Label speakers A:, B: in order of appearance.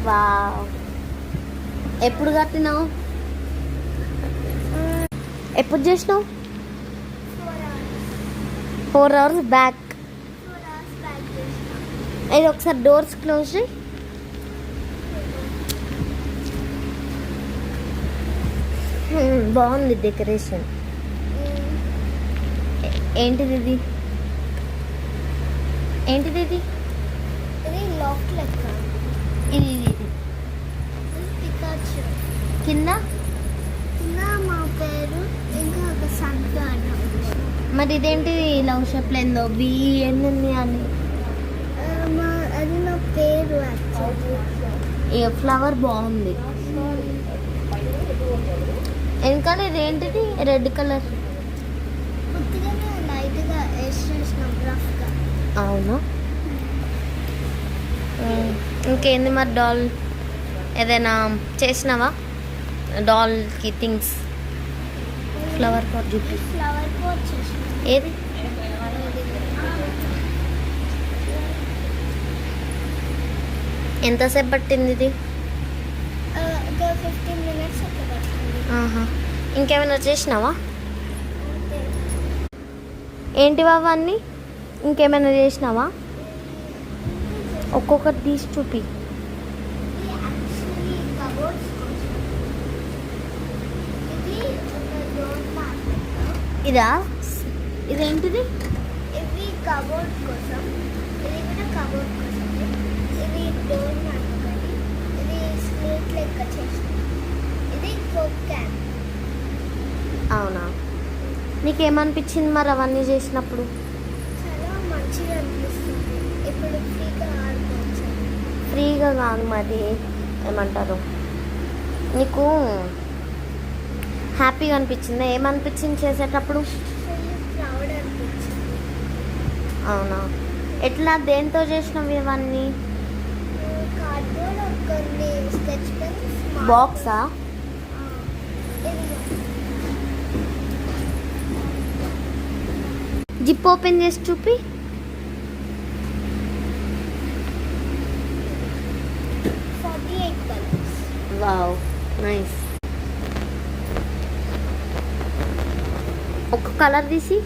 A: Wow. ఎప్పుడు కట్టినావు? ఎప్పుడు చేసినావు? 4 hours బ్యాక్. ఇది ఒకసారి డోర్స్ క్లోజ్ చేయి. బాగుంది డెకరేషన్. ఏంటిది ఇది? ఏంటిది ఇది?
B: ఇది లాక్ లెక్క.
A: ఇది ఇది
B: పికాచు.
A: కింద
B: మా పేరు ఇంకా ఒక సంత.
A: మరి ఇదేంటిది లవ్ షేప్ లేదో బిఎన్ని అని?
B: అది నా పేరు.
A: ఈ ఫ్లవర్ బాగుంది. వెనకాల ఇదేంటిది రెడ్ కలర్?
B: కొద్దిగానే లైట్గా వేసేసినాం రఫ్గా.
A: అవును. ఇంకేంది మరి? డాల్ ఏదైనా చేసినావా డాల్కి థింగ్స్? ఫ్లవర్ పాట్ చూపి.
B: ఫ్లవర్ పాట్ చేసిన.
A: ఏది? ఎంతసేపు పట్టింది ఇది?
B: ఒక 15 minutes అట్లా పడుతుంది.
A: ఇంకేమైనా చేసినావా? ఏంటివా అవన్నీ? ఇంకేమైనా చేసినావా? ఒక్కొక్కటి తీసి చూపి. ఇదా? ఇదేంటిది?
B: ఇది కబోర్డ్ కోసం. ఇది కూడా కబోర్డ్ కోసం. ఇది డోర్ మ్యాట్. ఇది స్లేట్ లెక్క చేసిన. ఇది కోక్ క్యాన్.
A: అవునా? నీకేమనిపించింది మరి అవన్నీ చేసినప్పుడు?
B: చాలా మంచిగా అనిపిస్తుంది. ఇప్పుడు ఫ్రీగా ఆడుకోవచ్చు.
A: ఫ్రీగా కాదు మరి, ఏమంటారు, నీకు హ్యాపీగా అనిపించిందా? ఏమనిపించింది చేసేటప్పుడు?
B: ప్రౌడ్ అనిపించింది.
A: అవునా? ఎట్లా, దేంతో చేసినవి ఇవన్నీ?
B: కార్డ్బోర్డ్, కొన్ని స్కెచ్ పెన్స్.
A: బాక్సా? జిప్ ఓపెన్ చేసి చూపి. Wow, nice. ఒక కలర్ తీసి